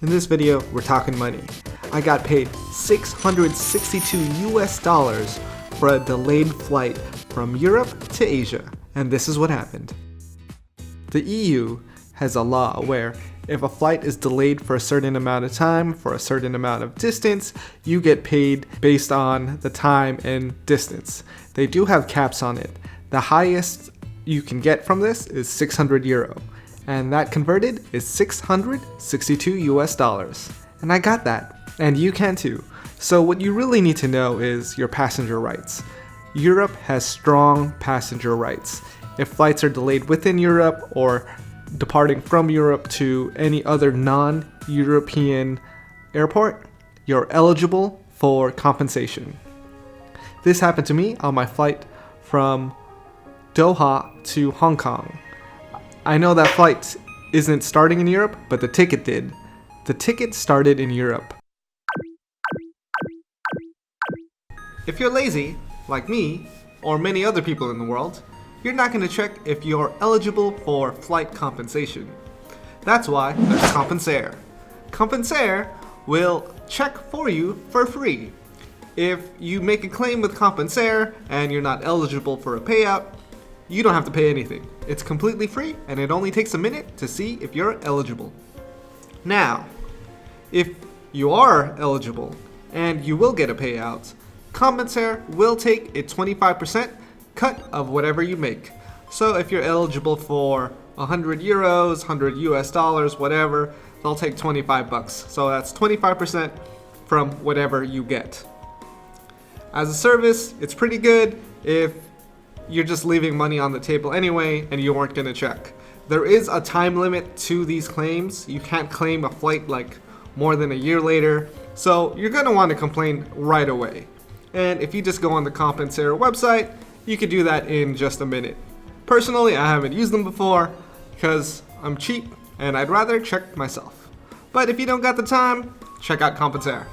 In this video, we're talking money. I got paid $662 US for a delayed flight from Europe to Asia, and this is what happened. The EU has a law where if a flight is delayed for a certain amount of time, for a certain amount of distance, you get paid based on the time and distance. They do have caps on it. The highest you can get from this is 600 euro, and that converted is 662 US dollars. And I got that, and you can too. So what you really need to know is your passenger rights. Europe has strong passenger rights. If flights are delayed within Europe or departing from Europe to any other non-European airport, you're eligible for compensation. This happened to me on my flight from Doha to Hong Kong. I know that flight isn't starting in Europe, but the ticket did. The ticket started in Europe. If you're lazy, like me, or many other people in the world, you're not going to check if you're eligible for flight compensation. That's why there's Compensair. Compensair will check for you for free. If you make a claim with Compensair and you're not eligible for a payout, you don't have to pay anything. It's completely free and it only takes a minute to see if you're eligible. Now, if you are eligible and you will get a payout, Compensair will take a 25% cut of whatever you make. So if you're eligible for 100 euros, 100 US dollars, whatever, they'll take 25 bucks. So that's 25% from whatever you get. As a service, it's pretty good if you're just leaving money on the table anyway and you weren't gonna check. There is a time limit to these claims. You can't claim a flight like more than a year later. So you're gonna wanna complain right away. And if you just go on the Compensair website, you could do that in just a minute. Personally, I haven't used them before because I'm cheap and I'd rather check myself. But if you don't got the time, check out Compensair.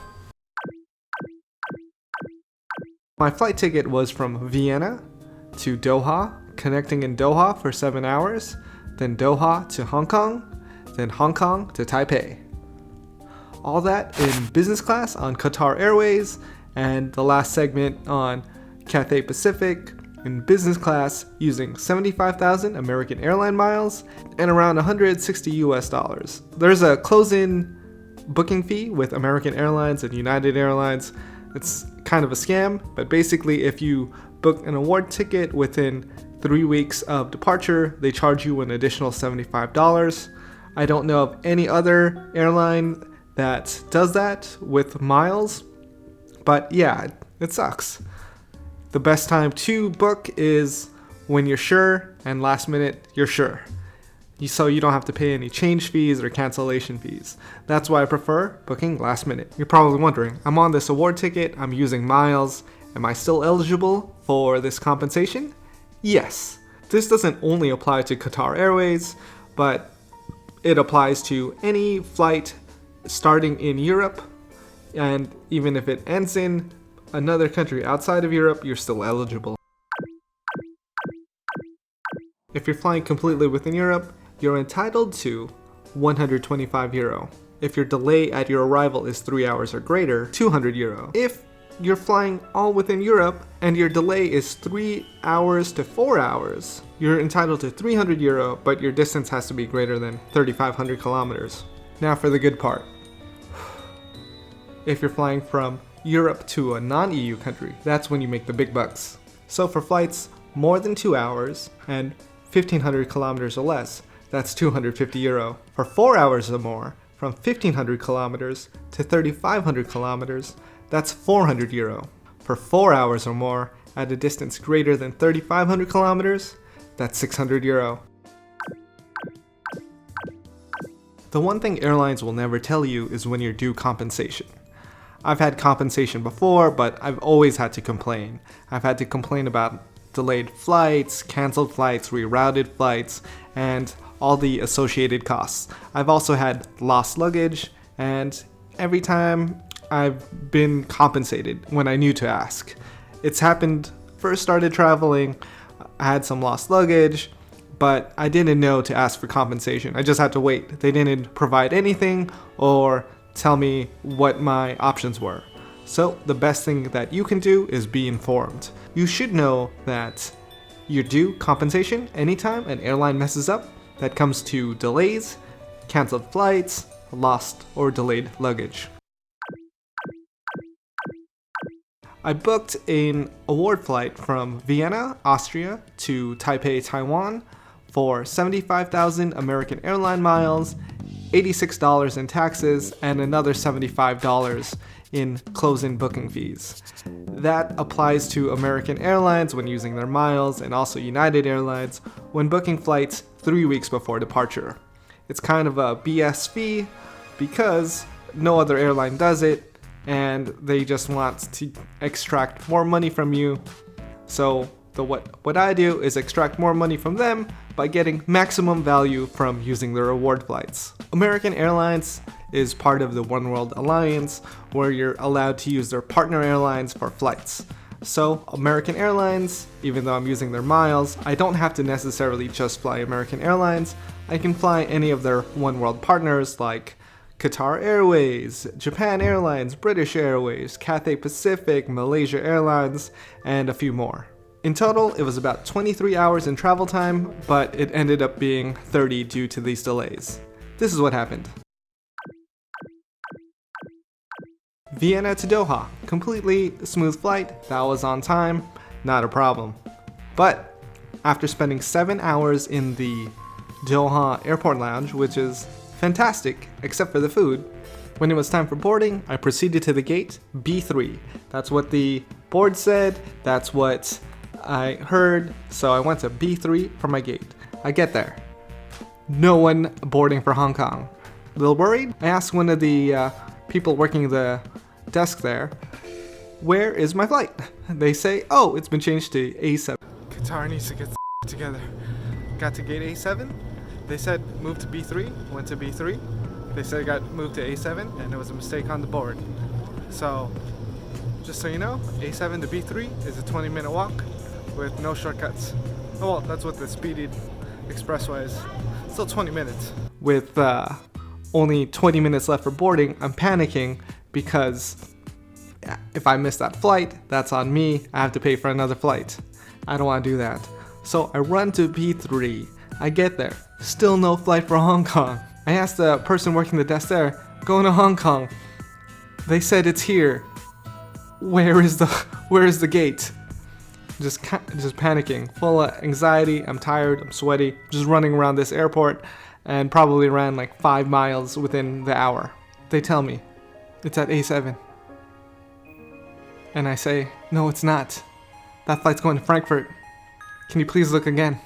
My flight ticket was from Vienna to Doha, connecting in Doha for 7 hours, then Doha to Hong Kong, then Hong Kong to Taipei. All that in business class on Qatar Airways, and the last segment on Cathay Pacific in business class using 75,000 American airline miles and around 160 US dollars. There's a close-in booking fee with American Airlines and United Airlines. It's kind of a scam, but basically if you book an award ticket within 3 weeks of departure, they charge you an additional $75. I don't know of any other airline that does that with miles, but yeah, it sucks. The best time to book is when you're sure, and last minute you're sure. So you don't have to pay any change fees or cancellation fees. That's why I prefer booking last minute. You're probably wondering, I'm on this award ticket, I'm using miles, am I still eligible for this compensation? Yes. This doesn't only apply to Qatar Airways, but it applies to any flight starting in Europe, and even if it ends in another country outside of Europe, you're still eligible. If you're flying completely within Europe, you're entitled to 125 euro. If your delay at your arrival is 3 hours or greater, 200 euro. If you're flying all within Europe and your delay is 3 hours to 4 hours, you're entitled to 300 euro, but your distance has to be greater than 3,500 kilometers. Now for the good part. If you're flying from Europe to a non-EU country, that's when you make the big bucks. So for flights more than 2 hours and 1,500 kilometers or less, that's 250 euro. For 4 hours or more, from 1,500 kilometers to 3,500 kilometers, that's 400 euro. For 4 hours or more, at a distance greater than 3,500 kilometers, that's 600 euro. The one thing airlines will never tell you is when you're due compensation. I've had compensation before, but I've always had to complain. I've had to complain about delayed flights, canceled flights, rerouted flights, and all the associated costs. I've also had lost luggage, and every time I've been compensated when I knew to ask. It's happened, first started traveling, I had some lost luggage, but I didn't know to ask for compensation. I just had to wait. They didn't provide anything or tell me what my options were. So the best thing that you can do is be informed. You should know that you're due compensation anytime an airline messes up. That comes to delays, canceled flights, lost or delayed luggage. I booked an award flight from Vienna, Austria to Taipei, Taiwan for 75,000 American airline miles, $86 in taxes, and another $75 in close-in booking fees. That applies to American Airlines when using their miles, and also United Airlines when booking flights 3 weeks before departure. It's kind of a BS fee because no other airline does it, and they just want to extract more money from you. So what I do is extract more money from them by getting maximum value from using their reward flights. American Airlines is part of the One World Alliance, where you're allowed to use their partner airlines for flights. So American Airlines, even though I'm using their miles, I don't have to necessarily just fly American Airlines. I can fly any of their One World partners like Qatar Airways, Japan Airlines, British Airways, Cathay Pacific, Malaysia Airlines, and a few more. In total, it was about 23 hours in travel time, but it ended up being 30 due to these delays. This is what happened. Vienna to Doha, completely smooth flight, that was on time, not a problem. But after spending 7 hours in the Doha airport lounge, which is fantastic except for the food, when it was time for boarding, I proceeded to the gate B3. That's what the board said, that's what I heard, so I went to B3 for my gate. I get there. No one boarding for Hong Kong. A little worried? I asked one of the people working the desk there, where is my flight? They say, oh, it's been changed to A7. Qatar needs to get together. Got to gate A7. They said move to B3. Went to B3. They said it got moved to A7 and it was a mistake on the board. So, just so you know, A7 to B3 is a 20-minute walk with no shortcuts. Oh well, that's what the speeded expressway is. Still 20 minutes. With only 20 minutes left for boarding, I'm panicking because if I miss that flight, that's on me. I have to pay for another flight. I don't want to do that. So I run to B3. I get there. Still no flight for Hong Kong. I asked the person working the desk there, going to Hong Kong. They said it's here. Where is the gate? Just panicking, full of anxiety. I'm tired, I'm sweaty, just running around this airport, and probably ran like 5 miles within the hour. They tell me, it's at A7. And I say, no, it's not. That flight's going to Frankfurt. Can you please look again?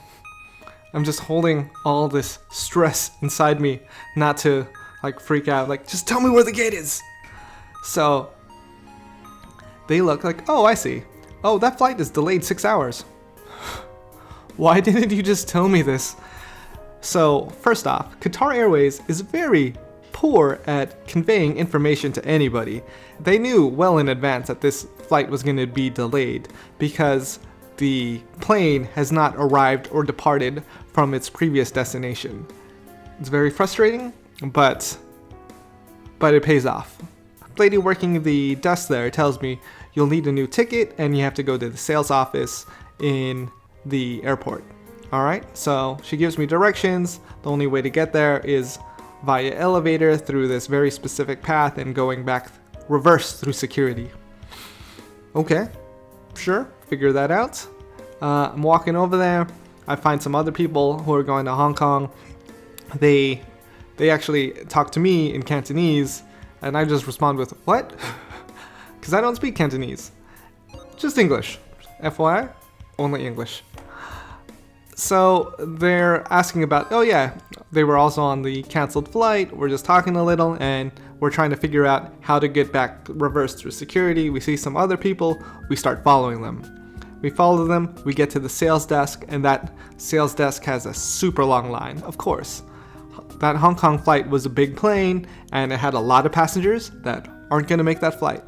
I'm just holding all this stress inside me not to like freak out, like just tell me where the gate is. So they look like, oh, I see. Oh, that flight is delayed 6 hours. Why didn't you just tell me this? So first off, Qatar Airways is very poor at conveying information to anybody. They knew well in advance that this flight was going to be delayed because the plane has not arrived or departed from its previous destination. It's very frustrating, but it pays off. The lady working the desk there tells me you'll need a new ticket and you have to go to the sales office in the airport. Alright, so she gives me directions. The only way to get there is via elevator through this very specific path and going back reverse through security. Okay, sure, figure that out. I'm walking over there. I find some other people who are going to Hong Kong. They actually talk to me in Cantonese, and I just respond with, what? Because I don't speak Cantonese. Just English. FYI, only English. So they're asking about, oh yeah, they were also on the canceled flight. We're just talking a little and we're trying to figure out how to get back reverse through security. We see some other people, we start following them. We follow them, we get to the sales desk, and that sales desk has a super long line, of course. That Hong Kong flight was a big plane and it had a lot of passengers that aren't going to make that flight.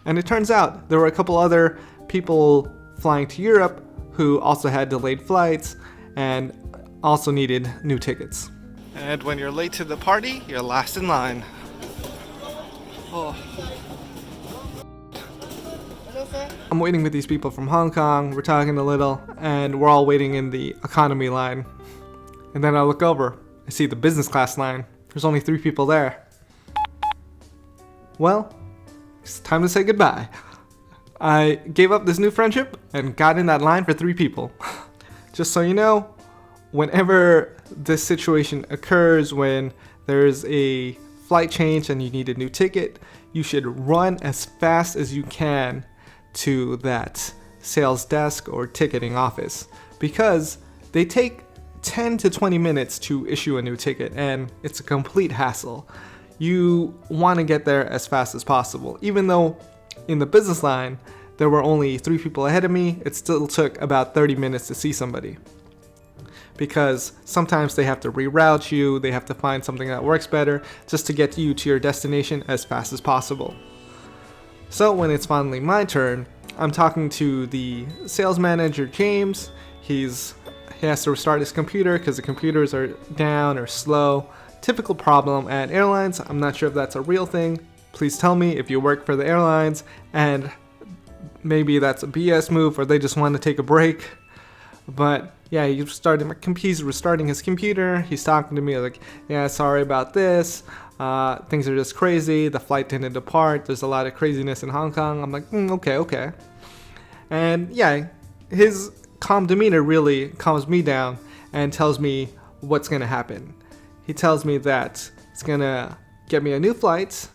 And it turns out there were a couple other people flying to Europe who also had delayed flights, and also needed new tickets. And when you're late to the party, you're last in line. Oh. I'm waiting with these people from Hong Kong, we're talking a little, and we're all waiting in the economy line. And then I look over, I see the business class line. There's only 3 people there. Well, it's time to say goodbye. I gave up this new friendship and got in that line for 3 people. Just so you know, whenever this situation occurs, when there's a flight change and you need a new ticket, you should run as fast as you can to that sales desk or ticketing office, because they take 10 to 20 minutes to issue a new ticket and it's a complete hassle. You want to get there as fast as possible. Even though in the business line there were only 3 people ahead of me, it still took about 30 minutes to see somebody, because sometimes they have to reroute you, they have to find something that works better just to get you to your destination as fast as possible. So when it's finally my turn, I'm talking to the sales manager, James. He has to restart his computer because the computers are down or slow. Typical problem at airlines. I'm not sure if that's a real thing. Please tell me if you work for the airlines and maybe that's a BS move or they just want to take a break. But yeah, he's restarting his computer. He's talking to me like, yeah, sorry about this. Things are just crazy. The flight didn't depart. There's a lot of craziness in Hong Kong. I'm like, okay. And yeah, his calm demeanor really calms me down and tells me what's going to happen. He tells me that it's going to get me a new flight.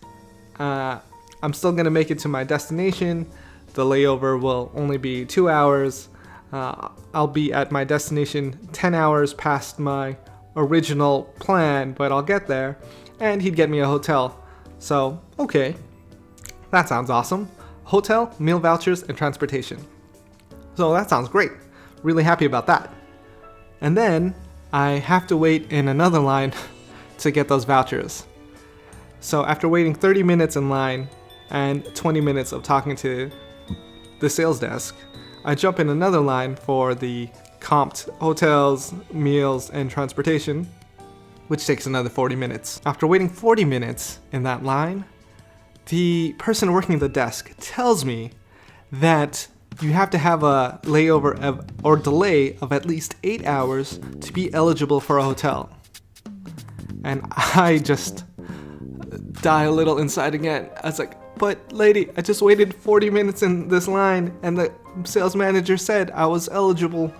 I'm still going to make it to my destination. The layover will only be 2 hours. I'll be at my destination 10 hours past my original plan, but I'll get there. And he'd get me a hotel. So, okay, that sounds awesome. Hotel, meal vouchers, and transportation. So that sounds great. Really happy about that. And then I have to wait in another line to get those vouchers. So after waiting 30 minutes in line and 20 minutes of talking to the sales desk, I jump in another line for the comped hotels, meals, and transportation, which takes another 40 minutes. After waiting 40 minutes in that line, the person working the desk tells me that you have to have a layover or delay of at least 8 hours to be eligible for a hotel. And I just die a little inside again. I was like, but lady, I just waited 40 minutes in this line and the sales manager said I was eligible.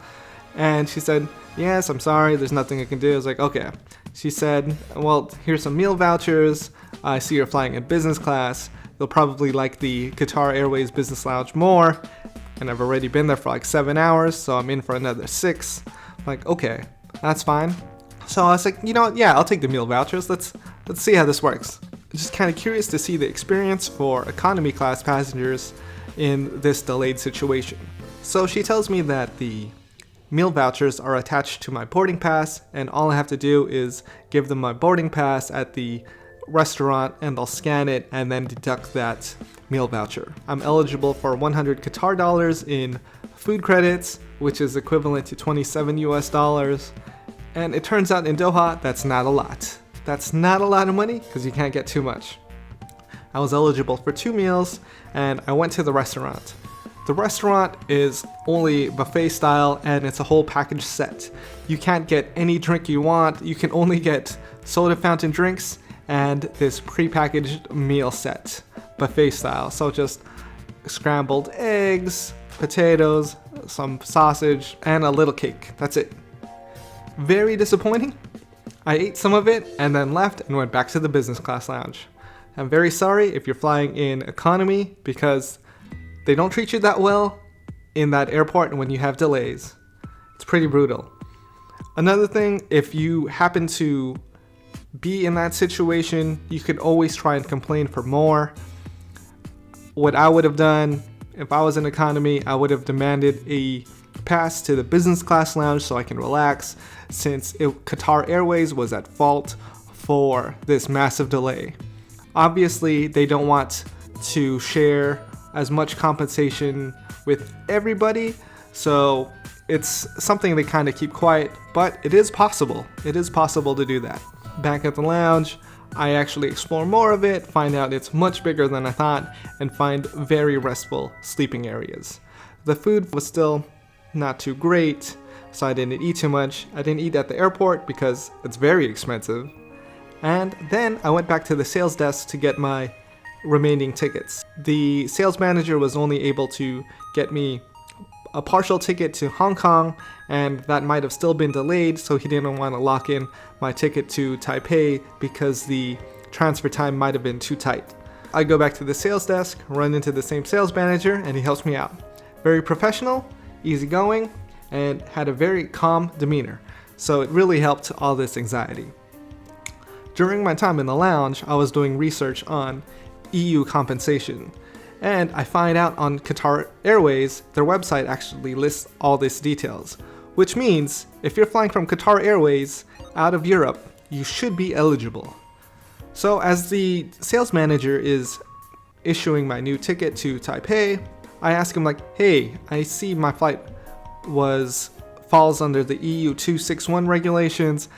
And she said, yes, I'm sorry, there's nothing I can do. I was like, okay. She said, well, here's some meal vouchers. I see you're flying in business class. You'll probably like the Qatar Airways Business Lounge more. And I've already been there for like 7 hours, so I'm in for another 6. I'm like, okay, that's fine. So I was like, you know what? Yeah, I'll take the meal vouchers. Let's see how this works. I'm just kind of curious to see the experience for economy class passengers in this delayed situation. So she tells me that the meal vouchers are attached to my boarding pass, and all I have to do is give them my boarding pass at the restaurant and they'll scan it and then deduct that meal voucher. I'm eligible for 100 Qatar dollars in food credits, which is equivalent to 27 US dollars. And it turns out in Doha, that's not a lot. That's not a lot of money because you can't get too much. I was eligible for 2 meals and I went to the restaurant. The restaurant is only buffet style and it's a whole package set. You can't get any drink you want. You can only get soda fountain drinks and this prepackaged meal set, buffet style. So just scrambled eggs, potatoes, some sausage, and a little cake. That's it. Very disappointing. I ate some of it and then left and went back to the business class lounge. I'm very sorry if you're flying in economy because they don't treat you that well in that airport when you have delays. It's pretty brutal. Another thing, if you happen to be in that situation, you could always try and complain for more. What I would have done if I was in economy, I would have demanded a pass to the business class lounge so I can relax, since Qatar Airways was at fault for this massive delay. Obviously, they don't want to share as much compensation with everybody, so It's something they kind of keep quiet, but it is possible. It is possible to do that. Back at the lounge, I actually explore more of it, find out it's much bigger than I thought, and find very restful sleeping areas. The food was still not too great, so I didn't eat too much. I didn't eat at the airport because it's very expensive. And then I went back to the sales desk to get my remaining tickets. The sales manager was only able to get me a partial ticket to Hong Kong, and that might have still been delayed, so he didn't want to lock in my ticket to Taipei because the transfer time might have been too tight. I go back to the sales desk, run into the same sales manager, and he helps me out. Very professional, easygoing, and had a very calm demeanor, so it really helped all this anxiety. During my time in the lounge, I was doing research on EU compensation, and I find out on Qatar Airways, their website actually lists all these details, which means if you're flying from Qatar Airways out of Europe, you should be eligible. So as the sales manager is issuing my new ticket to Taipei, I ask him like, hey, I see my flight falls under the EU 261 regulations,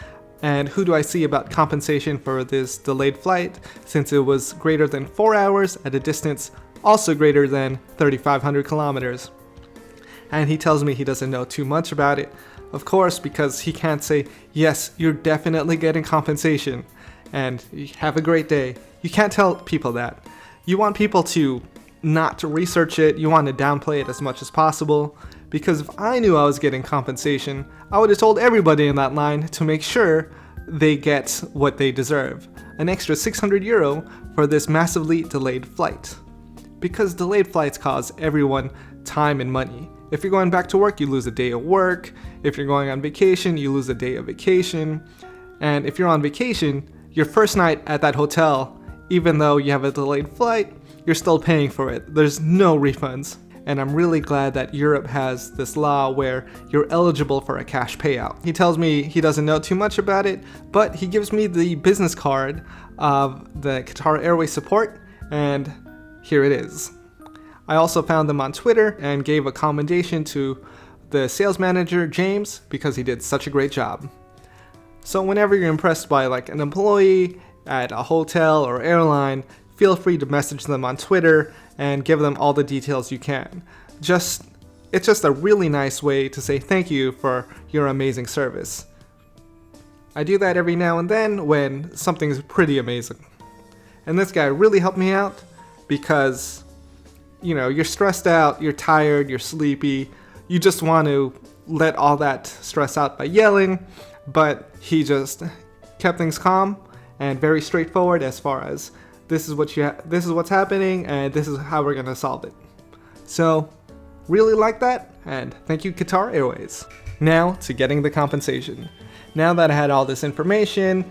and who do I see about compensation for this delayed flight since it was greater than 4 hours at a distance also greater than 3,500 kilometers. And he tells me he doesn't know too much about it, of course, because he can't say, yes, you're definitely getting compensation and have a great day. You can't tell people that. You want people to not research it, you want to downplay it as much as possible, because if I knew I was getting compensation, I would have told everybody in that line to make sure they get what they deserve. An extra 600 euro for this massively delayed flight. Because delayed flights cause everyone time and money. If you're going back to work, you lose a day of work. If you're going on vacation, you lose a day of vacation. And if you're on vacation, your first night at that hotel, even though you have a delayed flight, you're still paying for it. There's no refunds. And I'm really glad that Europe has this law where you're eligible for a cash payout. He tells me he doesn't know too much about it, but he gives me the business card of the Qatar Airways support, and here it is. I also found them on Twitter and gave a commendation to the sales manager, James, because he did such a great job. So whenever you're impressed by like an employee at a hotel or airline, feel free to message them on Twitter and give them all the details you can. It's just a really nice way to say thank you for your amazing service. I do that every now and then when something's pretty amazing. And this guy really helped me out because, you know, you're stressed out, you're tired, you're sleepy, you just want to let all that stress out by yelling, but he just kept things calm and very straightforward as far as this is what's happening and this is how we're gonna solve it. So really like that, and thank you Qatar Airways. Now to getting the compensation. Now that I had all this information,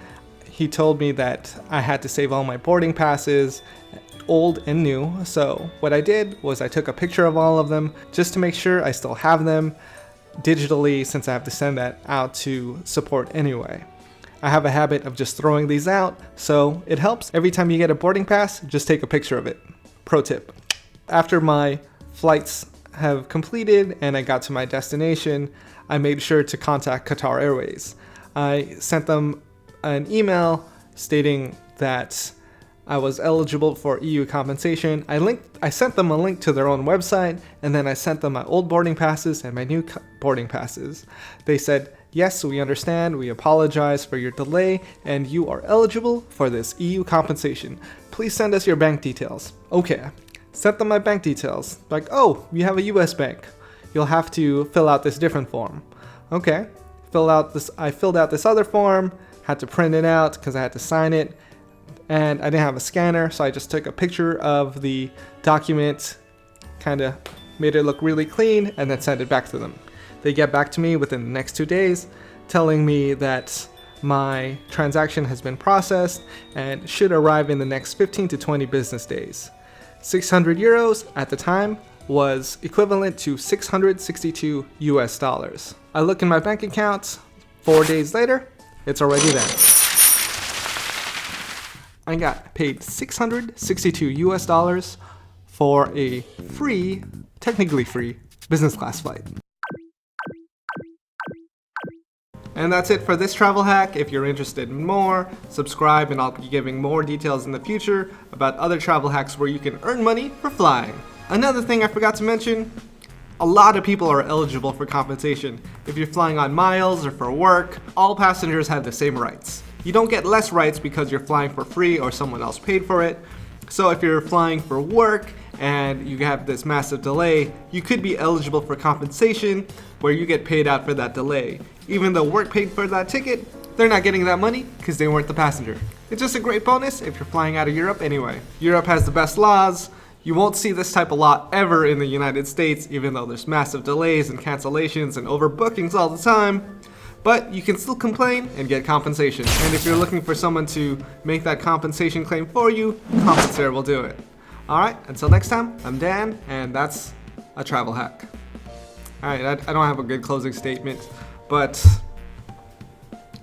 he told me that I had to save all my boarding passes, old and new. So what I did was I took a picture of all of them just to make sure I still have them digitally, since I have to send that out to support anyway. I have a habit of just throwing these out, so it helps. Every time you get a boarding pass, just take a picture of it. Pro tip. After my flights have completed and I got to my destination, I made sure to contact Qatar Airways. I sent them an email stating that I was eligible for EU compensation. I sent them a link to their own website, and then I sent them my old boarding passes and my new boarding passes. They said, yes, we understand, we apologize for your delay, and you are eligible for this EU compensation. Please send us your bank details. Okay, sent them my bank details. Like, oh, you have a US bank. You'll have to fill out this different form. Okay, I filled out this other form, had to print it out because I had to sign it, and I didn't have a scanner, so I just took a picture of the document, kind of made it look really clean, and then sent it back to them. They get back to me within the next 2 days, telling me that my transaction has been processed and should arrive in the next 15 to 20 business days. 600 euros at the time was equivalent to 662 US dollars. I look in my bank account, 4 days later, it's already there. I got paid 662 US dollars for a technically free business class flight. And that's it for this travel hack. If you're interested in more, subscribe and I'll be giving more details in the future about other travel hacks where you can earn money for flying. Another thing I forgot to mention, a lot of people are eligible for compensation. If you're flying on miles or for work, all passengers have the same rights. You don't get less rights because you're flying for free or someone else paid for it. So if you're flying for work and you have this massive delay, you could be eligible for compensation where you get paid out for that delay. Even though work paid for that ticket, they're not getting that money because they weren't the passenger. It's just a great bonus if you're flying out of Europe anyway. Europe has the best laws. You won't see this type of law ever in the United States, even though there's massive delays and cancellations and overbookings all the time. But you can still complain and get compensation. And if you're looking for someone to make that compensation claim for you, Compensair will do it. Alright, until next time, I'm Dan, and that's a travel hack. Alright, I don't have a good closing statement, but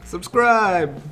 subscribe!